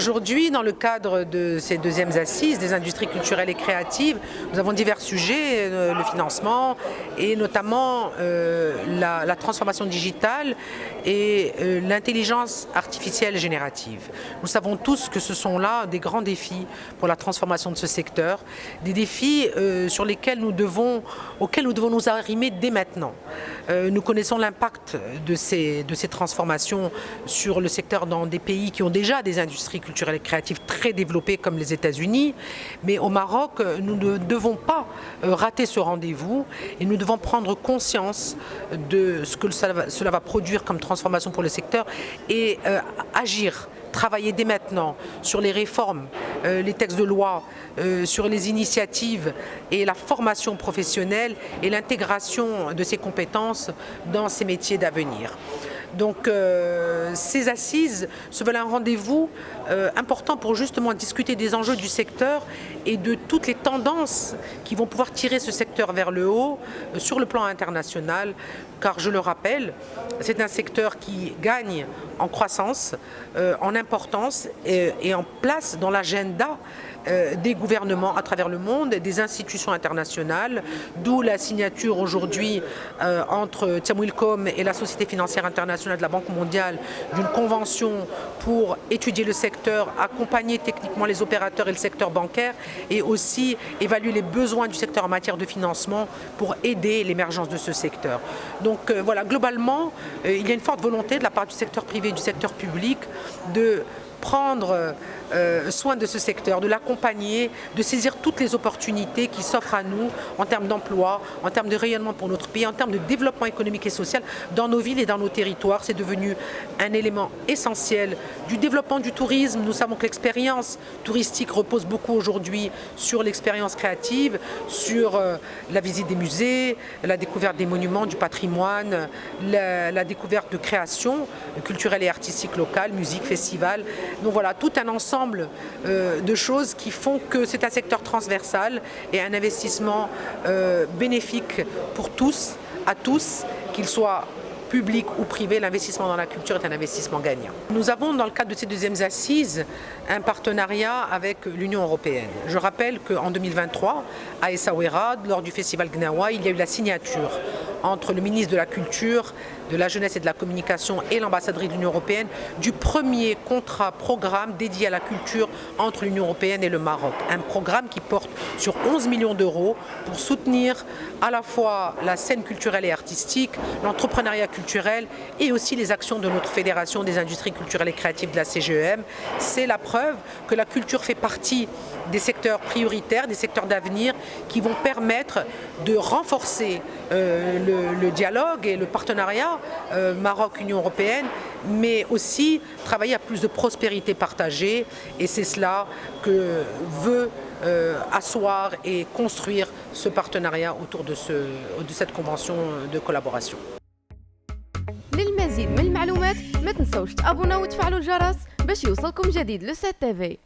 Aujourd'hui, dans le cadre de ces deuxièmes assises des industries culturelles et créatives, nous avons divers sujets, le financement et notamment la transformation digitale et l'intelligence artificielle générative. Nous savons tous que ce sont là des grands défis pour la transformation de ce secteur, des défis auxquels nous devons nous arrimer dès maintenant. Nous connaissons l'impact de ces transformations sur le secteur dans des pays qui ont déjà des industries culturelles et créatives très développées comme les États-Unis. Mais au Maroc, nous ne devons pas rater ce rendez-vous et nous devons prendre conscience de ce que cela va produire comme transformation pour le secteur et agir. Travailler dès maintenant sur les réformes, les textes de loi, sur les initiatives et la formation professionnelle et l'intégration de ces compétences dans ces métiers d'avenir. Donc ces assises se veulent un rendez-vous important pour justement discuter des enjeux du secteur et de toutes les tendances qui vont pouvoir tirer ce secteur vers le haut sur le plan international, car je le rappelle, c'est un secteur qui gagne en croissance, en importance et en place dans l'agenda des gouvernements à travers le monde, des institutions internationales, d'où la signature aujourd'hui entre Tiamwilcom et la Société financière internationale de la Banque mondiale d'une convention pour étudier le secteur, accompagner techniquement les opérateurs et le secteur bancaire et aussi évaluer les besoins du secteur en matière de financement pour aider l'émergence de ce secteur. Donc voilà, globalement, il y a une forte volonté de la part du secteur privé et du secteur public de prendre soin de ce secteur, de l'accompagner, de saisir toutes les opportunités qui s'offrent à nous en termes d'emploi, en termes de rayonnement pour notre pays, en termes de développement économique et social dans nos villes et dans nos territoires. C'est devenu un élément essentiel du développement du tourisme. Nous savons que l'expérience touristique repose beaucoup aujourd'hui sur l'expérience créative, sur la visite des musées, la découverte des monuments, du patrimoine, la découverte de créations culturelles et artistiques locales, musique, festivals. Donc voilà, tout un ensemble de choses qui font que c'est un secteur transversal et un investissement bénéfique pour tous, à tous, qu'ils soient public ou privé. L'investissement dans la culture est un investissement gagnant. Nous avons, dans le cadre de ces deuxièmes assises, un partenariat avec l'Union européenne. Je rappelle qu'en 2023, à Essaouira, lors du festival Gnawa, il y a eu la signature entre le ministre de la Culture, de la Jeunesse et de la Communication et l'ambassadrice de l'Union européenne du premier contrat-programme dédié à la culture entre l'Union européenne et le Maroc. Un programme qui porte sur 11 millions d'euros pour soutenir à la fois la scène culturelle et artistique, l'entrepreneuriat culturel et aussi les actions de notre Fédération des industries culturelles et créatives de la CGEM. C'est la preuve que la culture fait partie des secteurs prioritaires, des secteurs d'avenir qui vont permettre de renforcer le dialogue et le partenariat Maroc-Union européenne, mais aussi travailler à plus de prospérité partagée. Et c'est cela que veut asseoir et construire ce partenariat autour de cette convention de collaboration. للمزيد من المعلومات ما تنسوش تابوناو وتفعلوا الجرس باش يوصلكم جديد لو 7 TV.